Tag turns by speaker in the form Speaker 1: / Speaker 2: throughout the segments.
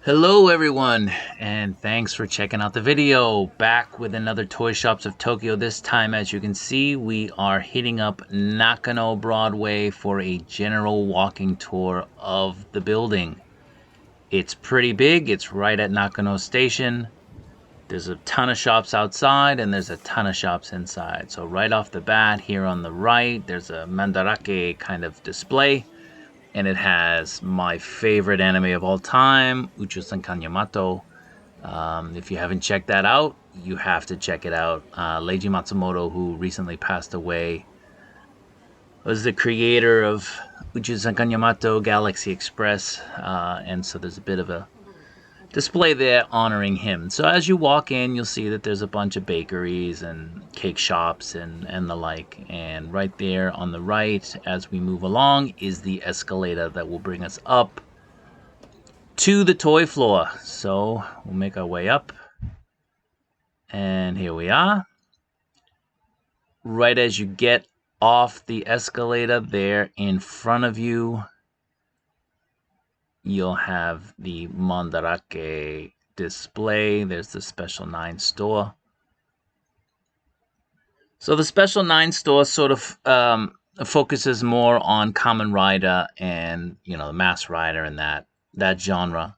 Speaker 1: Hello everyone, and thanks for checking out the video. Back with another Toy Shops of Tokyo. This time, as you can see, we are hitting up Nakano Broadway for a general walking tour of the building. It's pretty big. It's right at Nakano Station. There's a ton of shops outside and there's a ton of shops inside. So right off the bat, here on the right, there's a Mandarake kind of display. And it has my favorite anime of all time, Uchu-Senkan Yamato. If you haven't checked that out, you have to check it out. Leiji Matsumoto, who recently passed away, was the creator of Uchu-Senkan Yamato, Galaxy Express, and so there's a bit of a display there honoring him. So as you walk in, you'll see that there's a bunch of bakeries and cake shops and the like. And right there on the right, as we move along, is the escalator that will bring us up to the toy floor. So we'll make our way up. And here we are. Right as you get off the escalator there in front of you, you'll have the Mandarake display. There's the Special 9 store. So the Special 9 store sort of focuses more on Kamen Rider and, the Mass Rider and that genre.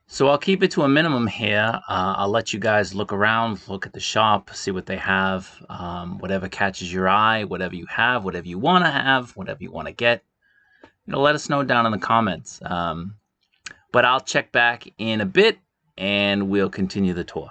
Speaker 1: So I'll keep it to a minimum here. I'll let you guys look around, look at the shop, see what they have, whatever catches your eye, whatever you have, whatever you want to have, whatever you want to get. Let us know down in the comments. But I'll check back in a bit and we'll continue the tour.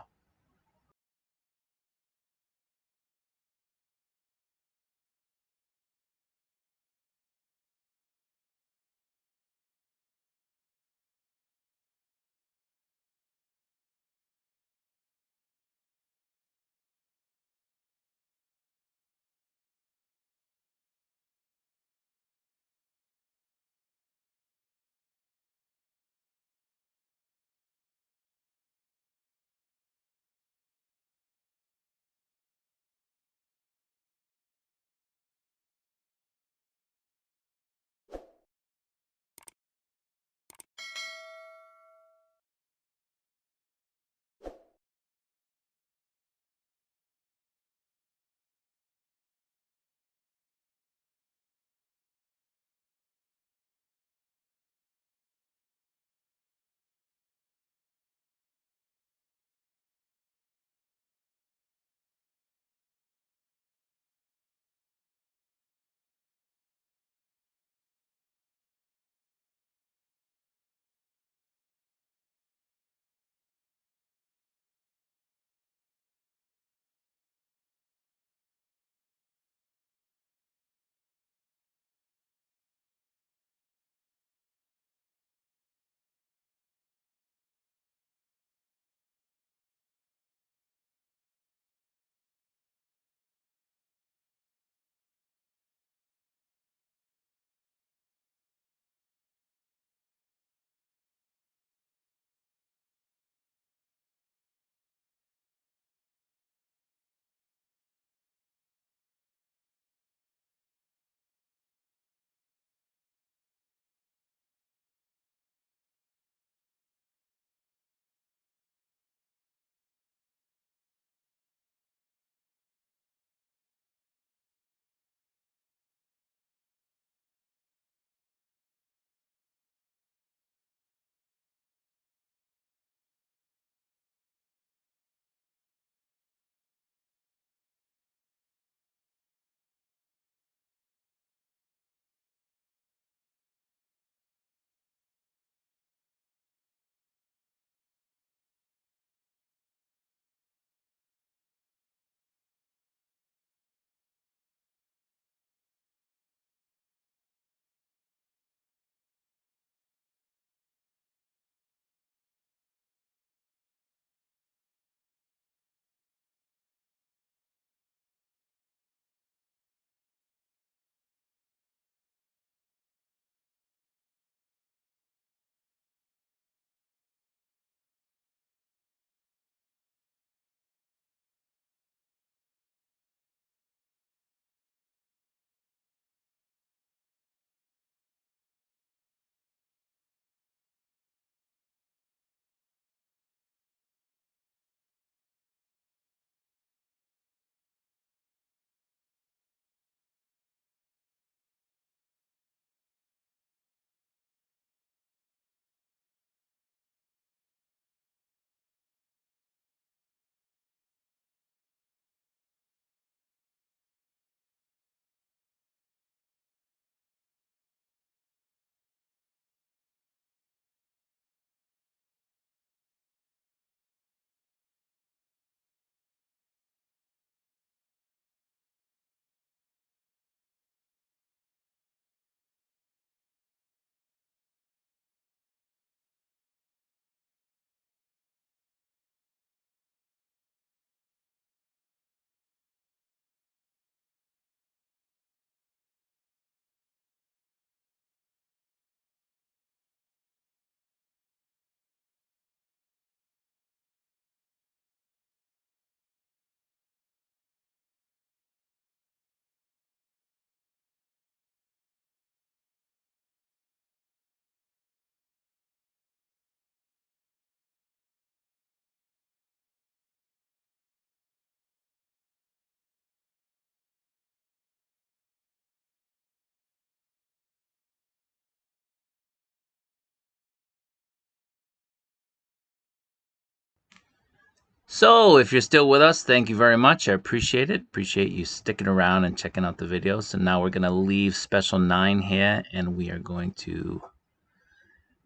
Speaker 1: So, if you're still with us, thank you very much. I appreciate it. Appreciate you sticking around and checking out the video. So now we're going to leave Special 9 here, and we are going to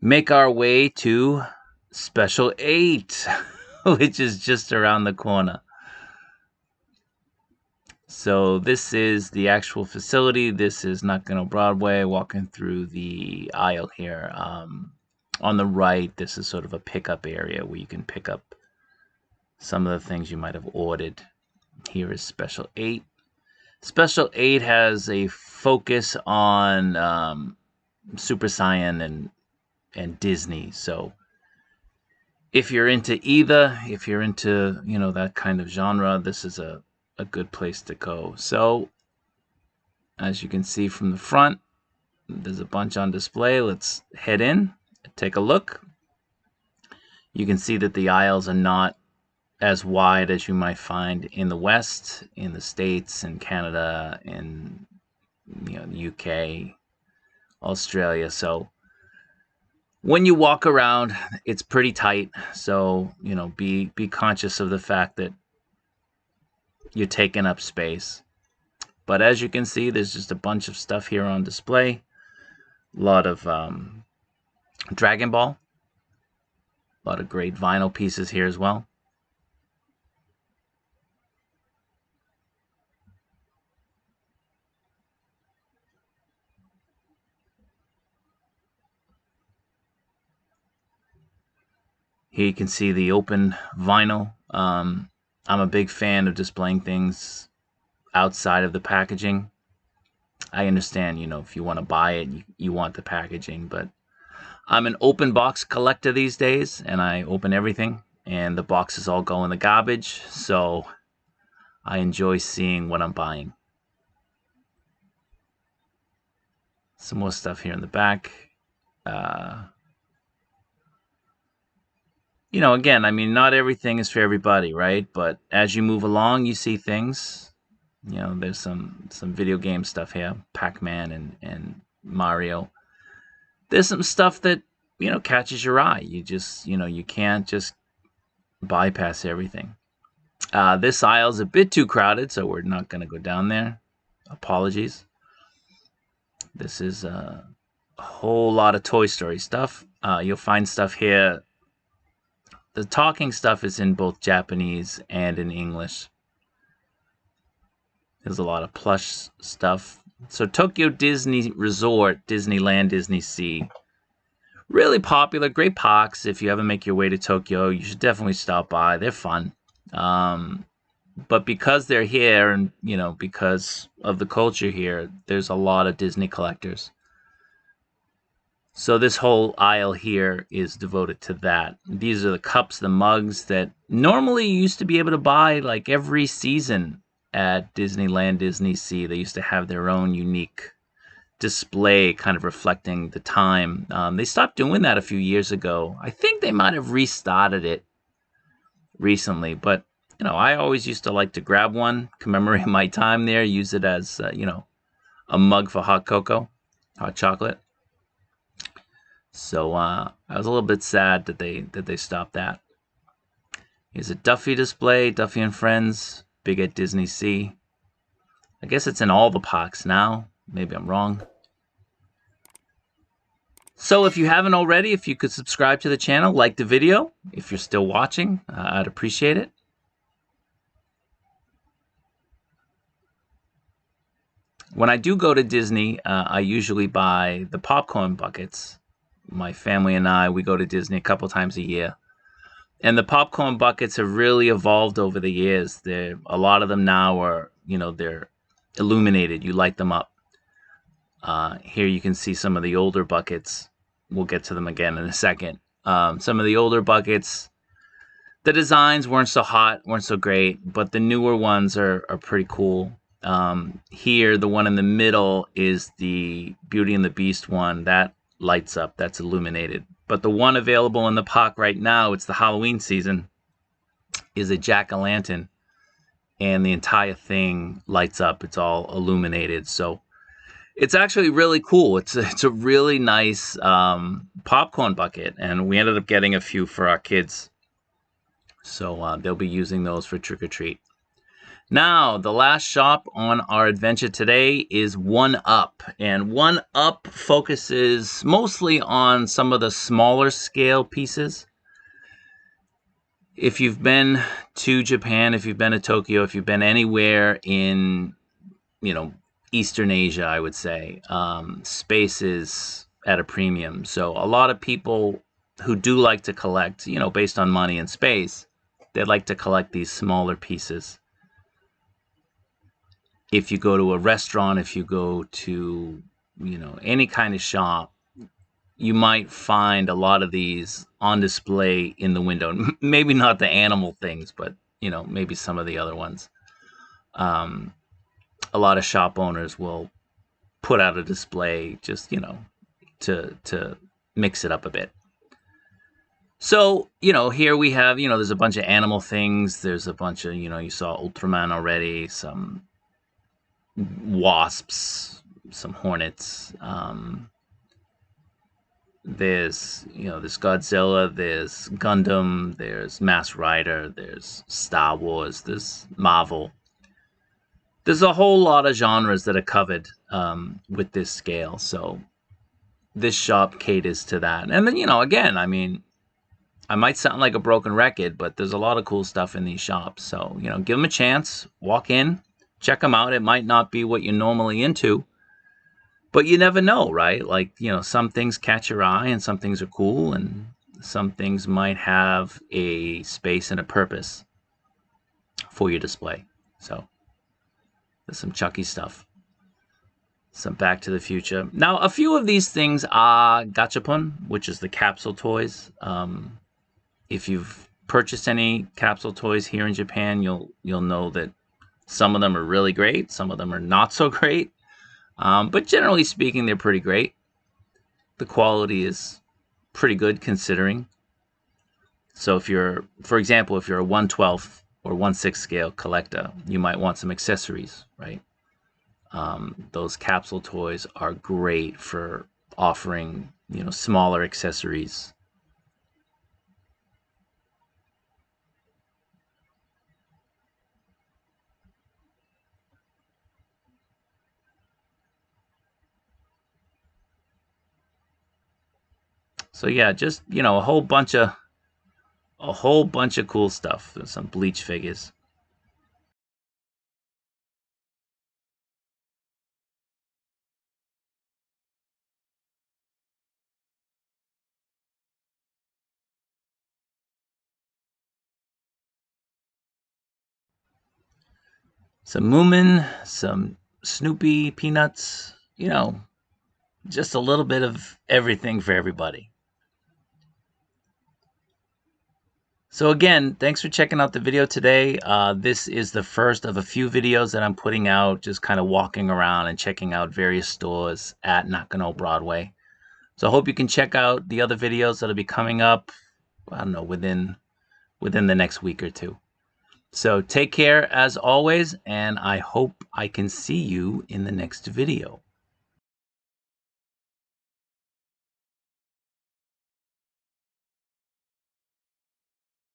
Speaker 1: make our way to Special 8, which is just around the corner. So this is the actual facility. This is Nakano Broadway, walking through the aisle here. On the right, this is sort of a pickup area where you can pick up some of the things you might have ordered. Here is Special 8. Special 8 has a focus on Super Saiyan and Disney. So if you're into either, if you're into, that kind of genre, this is a good place to go. So as you can see from the front, there's a bunch on display. Let's head in, take a look. You can see that the aisles are not as wide as you might find in the West, in the States, in Canada, in the UK, Australia. So when you walk around, it's pretty tight. So be conscious of the fact that you're taking up space. But as you can see, there's just a bunch of stuff here on display. A lot of Dragon Ball. A lot of great vinyl pieces here as well. Here you can see the open vinyl. I'm a big fan of displaying things outside of the packaging. I understand, if you want to buy it, you want the packaging, but I'm an open box collector these days, and I open everything, and the boxes all go in the garbage, so I enjoy seeing what I'm buying. Some more stuff here in the back. Again, I mean, not everything is for everybody, right? But as you move along, you see things. There's some video game stuff here, Pac-Man and Mario. There's some stuff that, catches your eye. You just, you can't just bypass everything. This aisle's a bit too crowded, so we're not going to go down there. Apologies. This is a whole lot of Toy Story stuff. You'll find stuff here. The talking stuff is in both Japanese and in English. There's a lot of plush stuff. So Tokyo Disney Resort, Disneyland, Disney Sea. Really popular, great parks. If you ever make your way to Tokyo, you should definitely stop by. They're fun. But because they're here and, because of the culture here, there's a lot of Disney collectors. So this whole aisle here is devoted to that. These are the cups, the mugs that normally you used to be able to buy like every season at Disneyland, Disney Sea. They used to have their own unique display kind of reflecting the time. They stopped doing that a few years ago. I think they might have restarted it recently, but I always used to like to grab one, commemorate my time there, use it as a mug for hot cocoa, hot chocolate. So I was a little bit sad that they stopped that. Here's a Duffy display, Duffy and Friends, big at Disney Sea. I guess it's in all the parks now. Maybe I'm wrong. So if you haven't already, if you could subscribe to the channel, like the video, if you're still watching, I'd appreciate it. When I do go to Disney, I usually buy the popcorn buckets. My family and I, we go to Disney a couple times a year. And the popcorn buckets have really evolved over the years. A lot of them now are, they're illuminated. You light them up. Here you can see some of the older buckets. We'll get to them again in a second. Some of the older buckets, the designs weren't so hot, weren't so great, but the newer ones are pretty cool. Here, the one in the middle is the Beauty and the Beast one. That lights up, that's illuminated. But the one available in the park right now, it's the Halloween season, is a jack-o'-lantern, and the entire thing lights up. It's all illuminated, so it's actually really cool. It's a really nice popcorn bucket, and we ended up getting a few for our kids. So they'll be using those for trick-or-treat. Now, the last shop on our adventure today is One Up. And One Up focuses mostly on some of the smaller scale pieces. If you've been to Japan, if you've been to Tokyo, if you've been anywhere in, Eastern Asia, I would say, space is at a premium. So a lot of people who do like to collect, based on money and space, they like to collect these smaller pieces. If you go to a restaurant, if you go to, any kind of shop, you might find a lot of these on display in the window. Maybe not the animal things, but, maybe some of the other ones. A lot of shop owners will put out a display just, to mix it up a bit. So, here we have, there's a bunch of animal things. There's a bunch of, you saw Ultraman already, some wasps, some hornets. There's Godzilla, there's Gundam, there's Masked Rider, there's Star Wars, there's Marvel. There's a whole lot of genres that are covered with this scale. So this shop caters to that. And then, again, I might sound like a broken record, but there's a lot of cool stuff in these shops. So, give them a chance, walk in, check them out. It might not be what you're normally into, but you never know, right? Like, some things catch your eye and some things are cool and some things might have a space and a purpose for your display. So there's some Chucky stuff, some Back to the Future. Now, a few of these things are gachapon, which is the capsule toys. If you've purchased any capsule toys here in Japan, you'll know that some of them are really great, some of them are not so great. But generally speaking, they're pretty great. The quality is pretty good considering. So for example, if you're a 1/12 or 1/6 scale collector, you might want some accessories, right? Those capsule toys are great for offering, smaller accessories. So yeah, just, a whole bunch of cool stuff. There's some Bleach figures. Some Moomin, some Snoopy, Peanuts, just a little bit of everything for everybody. So again, thanks for checking out the video today. This is the first of a few videos that I'm putting out, just kind of walking around and checking out various stores at Nakano Broadway. So I hope you can check out the other videos that'll be coming up, I don't know, within the next week or two. So take care as always, and I hope I can see you in the next video.